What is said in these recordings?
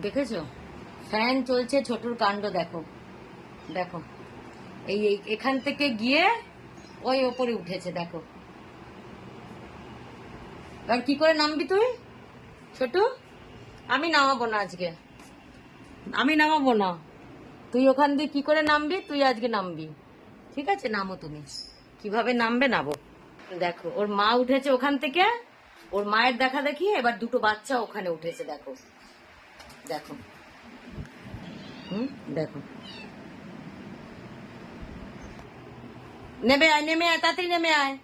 দেখেছো ফ্যান চলছে, ছোটুর কাণ্ড দেখো দেখো। এই এখান থেকে গিয়ে ওই ওপরে উঠেছে দেখো। আর কি করে নামবি তুই ছোটু? আমি নামাবো না আজকে, আমি নামাবো না। তুই ওখান দিয়ে কি করে নামবি? তুই আজকে নামবি, ঠিক আছে? নামো তুমি, কিভাবে নামবে নামো। দেখো ওর মা উঠেছে ওখান থেকে, ওর মায়ের দেখা দেখি এবার দুটো বাচ্চা ওখানে উঠেছে দেখো দেখো। দেখো নেমে আয়, নেমে আয়, তাতেই নেমে আয়।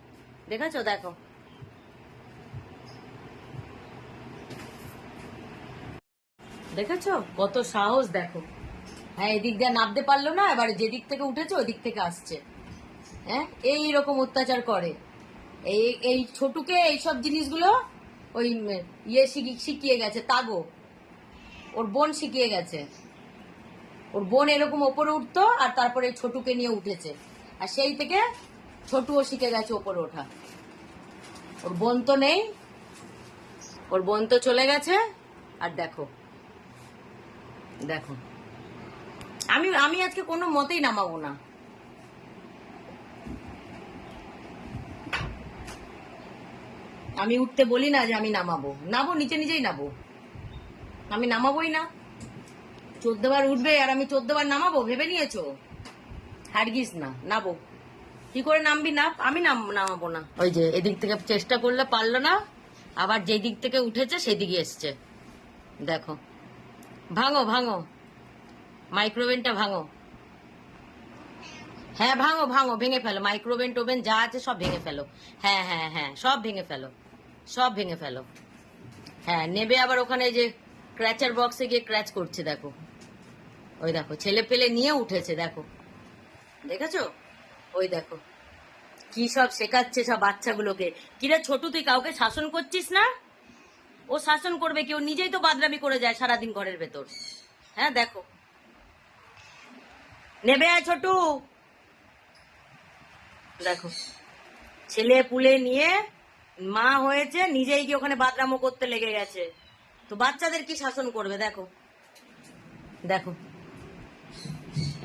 দেখেছো দেখো, দেখেছো কত সাহস দেখো। হ্যাঁ, এদিক দিয়ে নামতে পারলো না, এবার যেদিক থেকে উঠেছে ওই দিক থেকে আসছে। হ্যাঁ, এইরকম অত্যাচার করে। এই এই ছোটুকে এইসব জিনিসগুলো ওই ইয়ে শিখিয়ে গেছে, তাগো ওর বোন শিখিয়ে গেছে। ওর বোন এরকম ওপরে উঠতো আর তারপরে ছোটুকে নিয়ে উঠেছে, আর সেই থেকে ছোটুও শিখে গেছে ওপরে ওঠা। ওর বোন তো নেই, ওর বোন তো চলে গেছে। আর দেখো দেখো, আমি আমি আজকে কোনো মতেই নামাবো না। আমি উঠতে বলি না যে আমি নামাবো, নামবো নিচে নিজেই নামবো, আমি নামাবোই না। 14 বার উঠবে আর আমি 14 বার নামাবো ভেবে নিয়েছো? হারগিস না, নামবো। কি করে নামবি না? আমি নামাবো না। ওই যে এদিক থেকে চেষ্টা করলে পারলো না, আবার যেই দিক থেকে উঠেছে সেদিকে এসছে দেখো। ভাঙো ভাঙো, মাইক্রোওভেনটা ভাঙো। হ্যাঁ ভাঙো ভাঙো, ভেঙে ফেলো, মাইক্রোওভেন টোভেন যা আছে সব ভেঙে ফেলো। হ্যাঁ হ্যাঁ হ্যাঁ, সব ভেঙে ফেলো, সব ভেঙে ফেলো। হ্যাঁ, নেবে আবার ওখানে যে ক্র্যাচার বক্সে গিয়ে ক্র্যাচ করছে দেখো। ওই দেখো ছেলে পেলে নিয়ে উঠেছে দেখো, দেখেছো? ওই দেখো কি সব শেখাচ্ছে সব বাচ্চাগুলোকে। কিরে ছোটু, তুই কাউকে শাসন করছিস না? ও শাসন করবে কি? ও নিজেই তো বাদরামি করে যায় সারাদিন ঘরের ভেতর। হ্যাঁ দেখো, নেবে আয় ছোটু। দেখো ছেলে পুলে নিয়ে মা হয়েছে, নিজেই কি ওখানে বাদরামো করতে লেগে গেছে। তো বাচ্চাদের কি শাসন করবে? দেখো দেখো,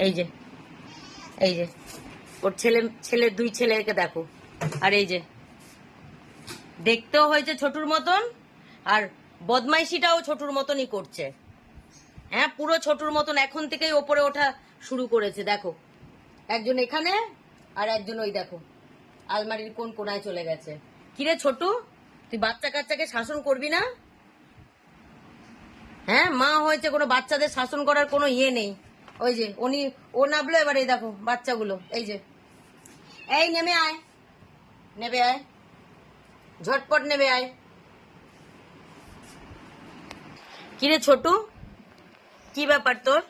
এই যে এই যে ওর ছেলে দুই ছেলেকে দেখো। আর এই যে দেখতেও হয়েছে ছোটুর মতন, আর বদমাইশিটাও ছোটুর মতনই করছে। হ্যাঁ, পুরো ছোটুর মতন এখন থেকেই ওপরে ওঠা শুরু করেছে দেখো। একজন এখানে আর একজন ওই দেখো আলমারির কোন কোনায় চলে গেছে। কিরে ছোটু, তুই বাচ্চা কাচ্চাকে শাসন করবি না? হ্যাঁ, মা হয়েছে, কোনো বাচ্চাদের শাসন করার কোনো ইয়ে নেই। ওই যে ও নামলো, এবার এই দেখো বাচ্চাগুলো, এই যে এই নেমে আয়, নেবে আয়, ঝটপট নেবে আয়। কিরে ছোটু, কি ব্যাপার তোর?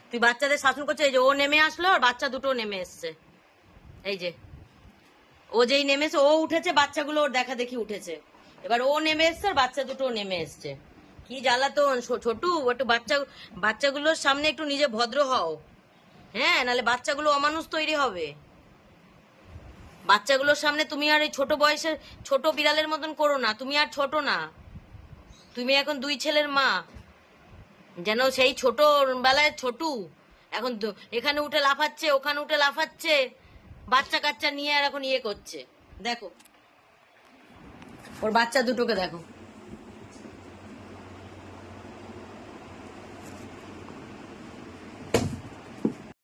তুই বাচ্চাদের শাসন করছিস? এই যে ও নেমে আসলো আর বাচ্চা দুটো নেমে এসছে। এই যে ও যেই নেমেছে, ও উঠেছে, বাচ্চাগুলো ওর দেখা দেখি উঠেছে। এবার ও নেমে এসছে আর বাচ্চা দুটো নেমে এসছে। কি জ্বালাতন ছোটু, একটু বাচ্চাগুলোর সামনে একটু নিজে ভদ্র হও। হ্যাঁ, নাহলে বাচ্চাগুলো অমানুষ তৈরি হবে। বাচ্চাগুলোর সামনে তুমি আর এই ছোট বয়সের ছোট বিড়ালের মতন করো না। তুমি আর ছোট না, তুমি এখন দুই ছেলের মা। যেন সেই ছোট বেলায় ছোটু এখন এখানে উঠে লাফাচ্ছে, ওখানে উঠে লাফাচ্ছে, বাচ্চা কাচ্চা নিয়ে আর এখন ইয়ে করছে। দেখো ওর বাচ্চা দুটোকে দেখো।